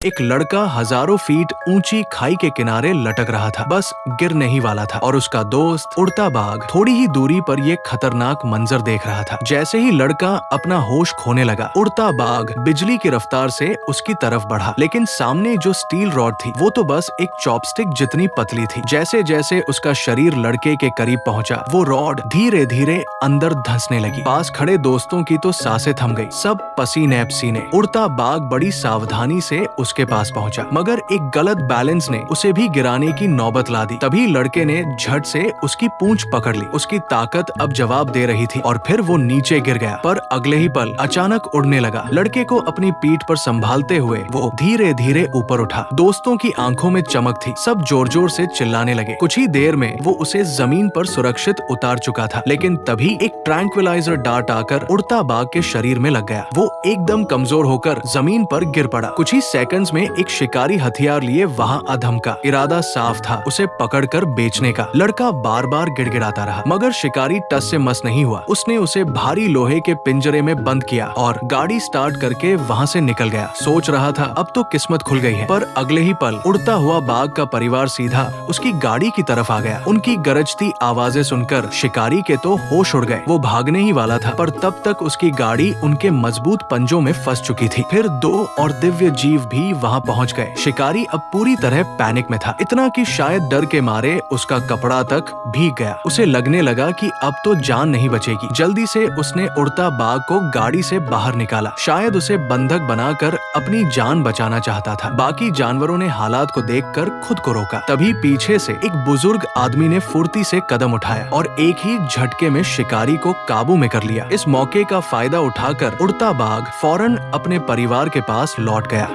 एक लड़का हजारों फीट ऊंची खाई के किनारे लटक रहा था, बस गिरने ही वाला था। और उसका दोस्त उड़ता बाघ थोड़ी ही दूरी पर ये खतरनाक मंजर देख रहा था। जैसे ही लड़का अपना होश खोने लगा, उड़ता बाघ बिजली की रफ्तार से उसकी तरफ बढ़ा। लेकिन सामने जो स्टील रॉड थी वो तो बस एक चॉपस्टिक जितनी पतली थी। जैसे जैसे उसका शरीर लड़के के करीब पहुंचा, वो रॉड धीरे धीरे अंदर धंसने लगी। पास खड़े दोस्तों की तो सांसें थम गई, सब पसीने पसीने। उड़ता बाघ बड़ी सावधानी से उसके पास पहुंचा, मगर एक गलत बैलेंस ने उसे भी गिराने की नौबत ला दी। तभी लड़के ने झट से उसकी पूंछ पकड़ ली। उसकी ताकत अब जवाब दे रही थी और फिर वो नीचे गिर गया। पर अगले ही पल अचानक उड़ने लगा। लड़के को अपनी पीठ पर संभालते हुए वो धीरे धीरे ऊपर उठा। दोस्तों की आंखों में चमक थी, सब जोर जोर से चिल्लाने लगे। कुछ ही देर में वो उसे जमीन पर सुरक्षित उतार चुका था। लेकिन तभी एक ट्रैंक्विलाइजर डार्ट आकर उड़ता बाघ के शरीर में लग गया। वो एकदम कमजोर होकर जमीन पर गिर पड़ा। कुछ ही सेकंड्स में एक शिकारी हथियार लिए वहां अधमका। इरादा साफ था, उसे पकड़कर बेचने का। लड़का बार बार गिड़गिड़ाता रहा, मगर शिकारी टस से मस नहीं हुआ। उसने उसे भारी लोहे के पिंजरे में बंद किया और गाड़ी स्टार्ट करके वहां से निकल गया। सोच रहा था अब तो किस्मत खुल गई है। पर अगले ही पल उड़ता हुआ बाघ का परिवार सीधा उसकी गाड़ी की तरफ आ गया। उनकी गरजती आवाजें सुनकर शिकारी के तो होश उड़ गए। वो भागने ही वाला था, पर तब तक उसकी गाड़ी उनके मजबूत पंजों में फंस चुकी थी। फिर दो और दिव्य जीव भी वहां पहुंच गए। शिकारी अब पूरी तरह पैनिक में था, इतना कि शायद डर के मारे उसका कपड़ा तक भीग गया। उसे लगने लगा कि अब तो जान नहीं बचेगी। जल्दी से उसने उड़ता बाघ को गाड़ी से बाहर निकाला, शायद उसे बंधक बनाकर अपनी जान बचाना चाहता था। बाकी जानवरों ने हालात को देखकर खुद को रोका। तभी पीछे से एक बुजुर्ग आदमी ने फुर्ती से कदम उठाया और एक ही झटके में शिकारी को काबू में कर लिया। इस मौके का फायदा उठाकर उड़ता बाघ फौरन अपने परिवार के पास लौट गया।